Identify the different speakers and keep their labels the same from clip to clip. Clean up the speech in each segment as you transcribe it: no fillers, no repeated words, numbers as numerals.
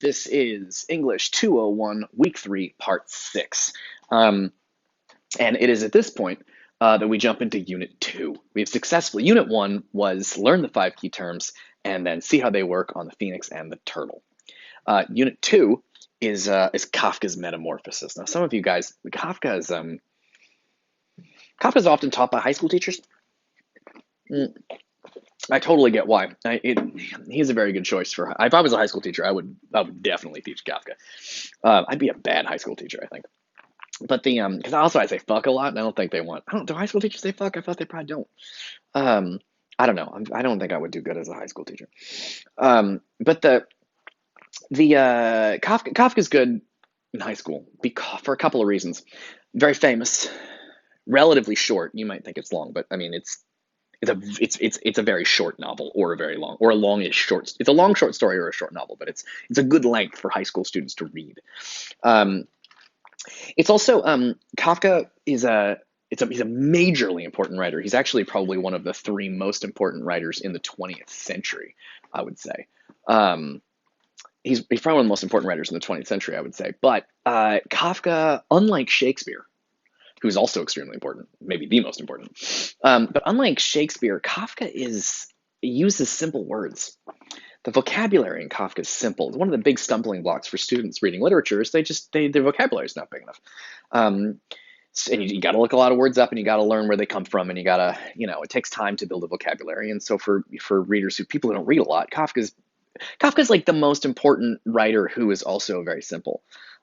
Speaker 1: This is English 201, Week 3, Part 6. Um, and it is at this point that we jump into Unit 2. We have successfully, Unit 1 was learn the 5 key terms and then see how they work on the phoenix and the turtle. Unit 2 is Kafka's metamorphosis. Now, some of you guys, Kafka is often taught by high school teachers. I totally get why. He's a very good choice for. If I was a high school teacher, I would definitely teach Kafka. I'd be a bad high school teacher, I think. But because also I say fuck a lot, and I don't think they want. I don't. Do high school teachers say fuck? I thought they probably don't. Um, I don't know. I don't think I would do good as a high school teacher. But the Kafka's good in high school because for a couple of reasons. Very famous, relatively short. You might think it's long, but I mean it's a very short novel or a very long or a longish short. It's a long short story or a short novel, but it's a good length for high school students to read. Um, it's also Kafka is he's a majorly important writer. He's actually probably one of the 3 most important writers in the 20th century, I would say. Um, he's probably one of the most important writers in the 20th century, I would say. But Kafka, unlike Shakespeare, who's also extremely important, maybe the most important. But unlike Shakespeare, Kafka uses simple words. The vocabulary in Kafka is simple. One of the big stumbling blocks for students reading literature is their vocabulary is not big enough. Um, and you got to look a lot of words up, and you got to learn where they come from, and you got to, it takes time to build a vocabulary. And so for readers people who don't read a lot, Kafka's like the most important writer who is also very simple.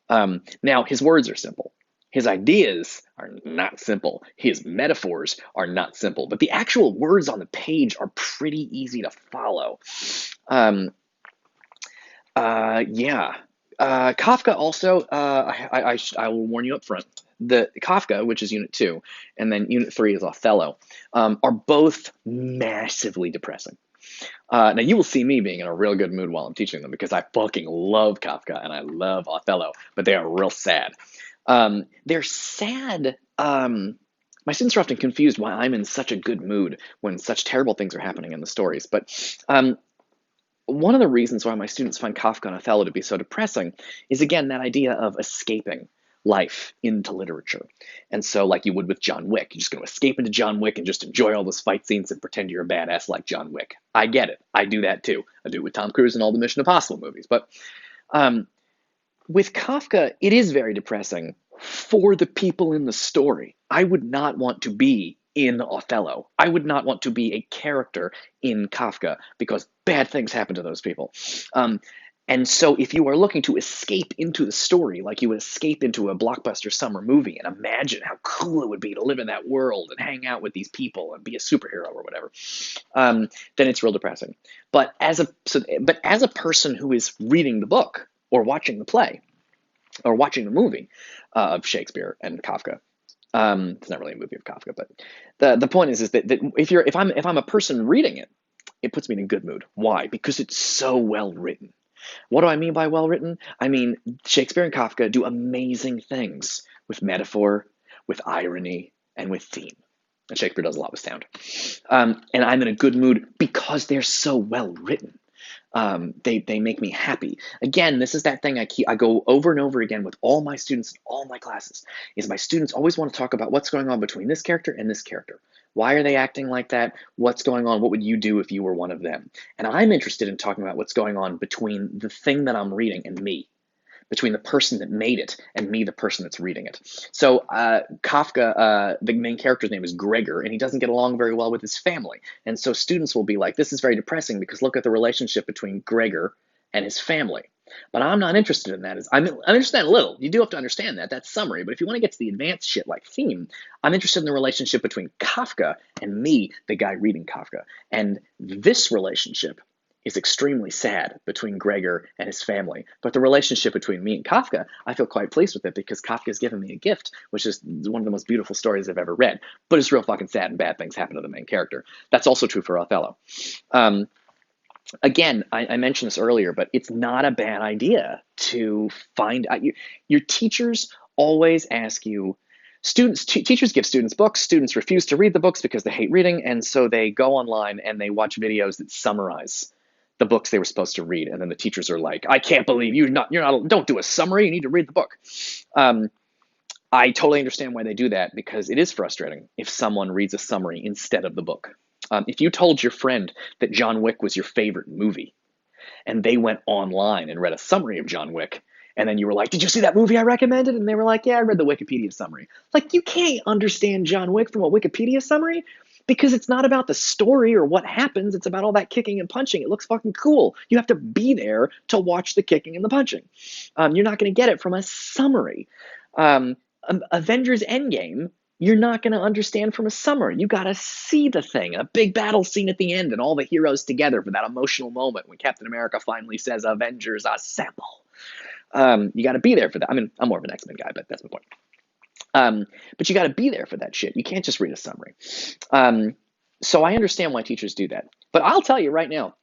Speaker 1: Now his words are simple. His ideas are not simple. His metaphors are not simple, but the actual words on the page are pretty easy to follow. Um, yeah. Kafka also, I will warn you up front. The Kafka, which is Unit 2, and then Unit 3 is Othello, are both massively depressing. Now you will see me being in a real good mood while I'm teaching them because I fucking love Kafka and I love Othello, but they are real sad. They're sad. My students are often confused why I'm in such a good mood when such terrible things are happening in the stories. But one of the reasons why my students find Kafka and Othello to be so depressing is, again, that idea of escaping life into literature. And so, like you would with John Wick, you're just going to escape into John Wick and just enjoy all those fight scenes and pretend you're a badass like John Wick. I get it. I do that too. I do it with Tom Cruise and all the Mission Impossible movies. But um, with Kafka, it is very depressing for the people in the story. I would not want to be in Othello. I would not want to be a character in Kafka because bad things happen to those people. And so, if you are looking to escape into the story, like you would escape into a blockbuster summer movie and imagine how cool it would be to live in that world and hang out with these people and be a superhero or whatever, then it's real depressing. But as a person who is reading the book or watching the play or watching the movie of Shakespeare and Kafka, it's not really a movie of Kafka, but the point is that if I'm a person reading it, it puts me in a good mood. Why? Because it's so well written. What do I mean by well written? I mean, Shakespeare and Kafka do amazing things with metaphor, with irony, and with theme. And Shakespeare does a lot with sound. And I'm in a good mood because they're so well written. They make me happy. Again, this is that thing I go over and over again with all my students in all my classes, is my students always want to talk about what's going on between this character and this character. Why are they acting like that? What's going on? What would you do if you were one of them? And I'm interested in talking about what's going on between the thing that I'm reading and me, between the person that made it and me, the person that's reading it. So Kafka, the main character's name is Gregor, and he doesn't get along very well with his family. And so students will be like, this is very depressing because look at the relationship between Gregor and his family. But I'm not interested in that. I'm interested in a little. You do have to understand that. That's summary. But if you want to get to the advanced shit like theme, I'm interested in the relationship between Kafka and me, the guy reading Kafka. And this relationship is extremely sad between Gregor and his family. But the relationship between me and Kafka, I feel quite pleased with it because Kafka's given me a gift, which is one of the most beautiful stories I've ever read. But it's real fucking sad and bad things happen to the main character. That's also true for Othello. Again, I mentioned this earlier, but it's not a bad idea to find out. Your teachers always ask you, teachers give students books. Students refuse to read the books because they hate reading, and so they go online and they watch videos that summarize the books they were supposed to read, and then the teachers are like, I can't believe you're not don't do a summary, you need to read the book. I totally understand why they do that, because it is frustrating if someone reads a summary instead of the book. If you told your friend that John Wick was your favorite movie, and they went online and read a summary of John Wick, and then you were like, did you see that movie I recommended? And they were like, yeah, I read the Wikipedia summary. Like, you can't understand John Wick from a Wikipedia summary, because it's not about the story or what happens. It's about all that kicking and punching. It looks fucking cool. You have to be there to watch the kicking and the punching. You're not going to get it from a summary. Avengers Endgame, you're not going to understand from a summary. You got to see the thing, a big battle scene at the end, and all the heroes together for that emotional moment when Captain America finally says, Avengers assemble. You got to be there for that. I mean, I'm more of an X-Men guy, but that's my point. But you got to be there for that shit. You can't just read a summary. So I understand why teachers do that. But I'll tell you right now,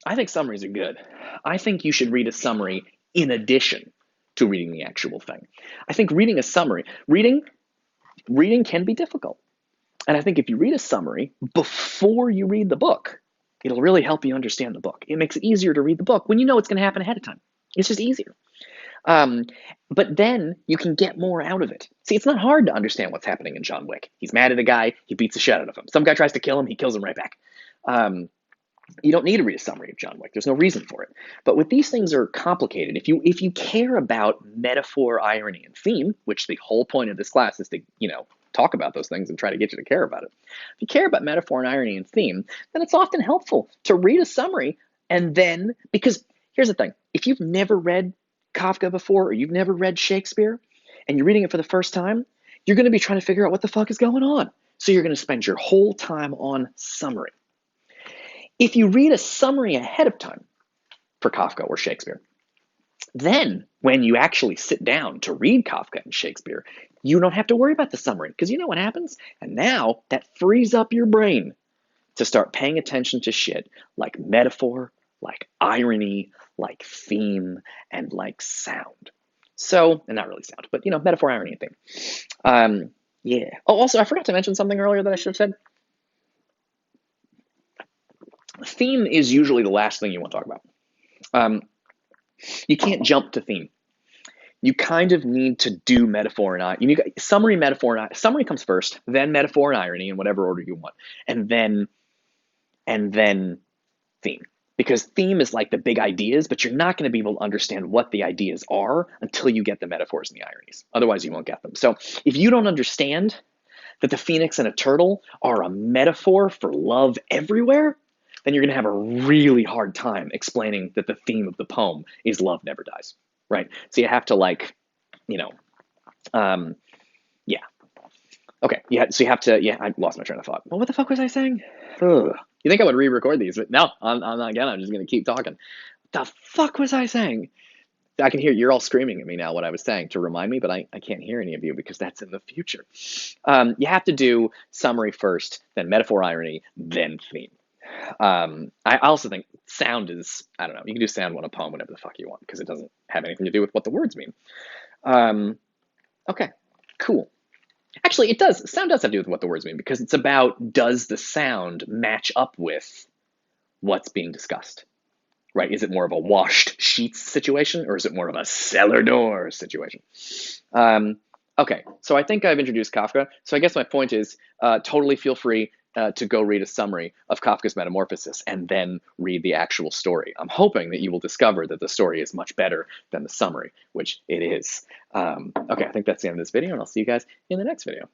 Speaker 1: I think summaries are good. I think you should read a summary in addition to reading the actual thing. I think reading a summary, reading can be difficult. And I think if you read a summary before you read the book, it'll really help you understand the book. It makes it easier to read the book when you know it's going to happen ahead of time. It's just easier. But then you can get more out of it. See, it's not hard to understand what's happening in John Wick. He's mad at a guy, he beats the shit out of him. Some guy tries to kill him, he kills him right back. You don't need to read a summary of John Wick. There's no reason for it. But with these things are complicated. If you care about metaphor, irony, and theme, which the whole point of this class is to, talk about those things and try to get you to care about it. If you care about metaphor and irony and theme, then it's often helpful to read a summary, and then, because here's the thing, if you've never read Kafka before, or you've never read Shakespeare, and you're reading it for the first time, you're going to be trying to figure out what the fuck is going on. So you're going to spend your whole time on summary. If you read a summary ahead of time for Kafka or Shakespeare, then when you actually sit down to read Kafka and Shakespeare, you don't have to worry about the summary, because you know what happens? And now that frees up your brain to start paying attention to shit like metaphor, like irony, like theme, and like sound. So, and not really sound, but metaphor, irony, and theme. Yeah. Oh, also, I forgot to mention something earlier that I should have said. Theme is usually the last thing you want to talk about. You can't jump to theme. You kind of need to do metaphor and irony. Summary, metaphor, and summary comes first, then metaphor and irony in whatever order you want, and then theme. Because theme is like the big ideas, but you're not going to be able to understand what the ideas are until you get the metaphors and the ironies. Otherwise, you won't get them. So if you don't understand that the phoenix and a turtle are a metaphor for love everywhere, then you're going to have a really hard time explaining that the theme of the poem is love never dies, right? So you have to yeah. Okay, yeah, so you have to, I lost my train of thought. Well, what the fuck was I saying? Ugh. You think I would re-record these, but no, I'm not gonna. I'm just going to keep talking. What the fuck was I saying? I can hear you're all screaming at me now what I was saying to remind me, but I can't hear any of you because that's in the future. You have to do summary first, then metaphor, irony, then theme. I also think sound is, I don't know, you can do sound on a poem whenever the fuck you want because it doesn't have anything to do with what the words mean. Okay, cool. Actually, it does. Sound does have to do with what the words mean because it's about, does the sound match up with what's being discussed? Right? Is it more of a washed sheets situation or is it more of a cellar door situation? Okay, so I think I've introduced Kafka. So I guess my point is totally feel free to go read a summary of Kafka's Metamorphosis and then read the actual story. I'm hoping that you will discover that the story is much better than the summary, which it is. Okay, I think that's the end of this video, and I'll see you guys in the next video.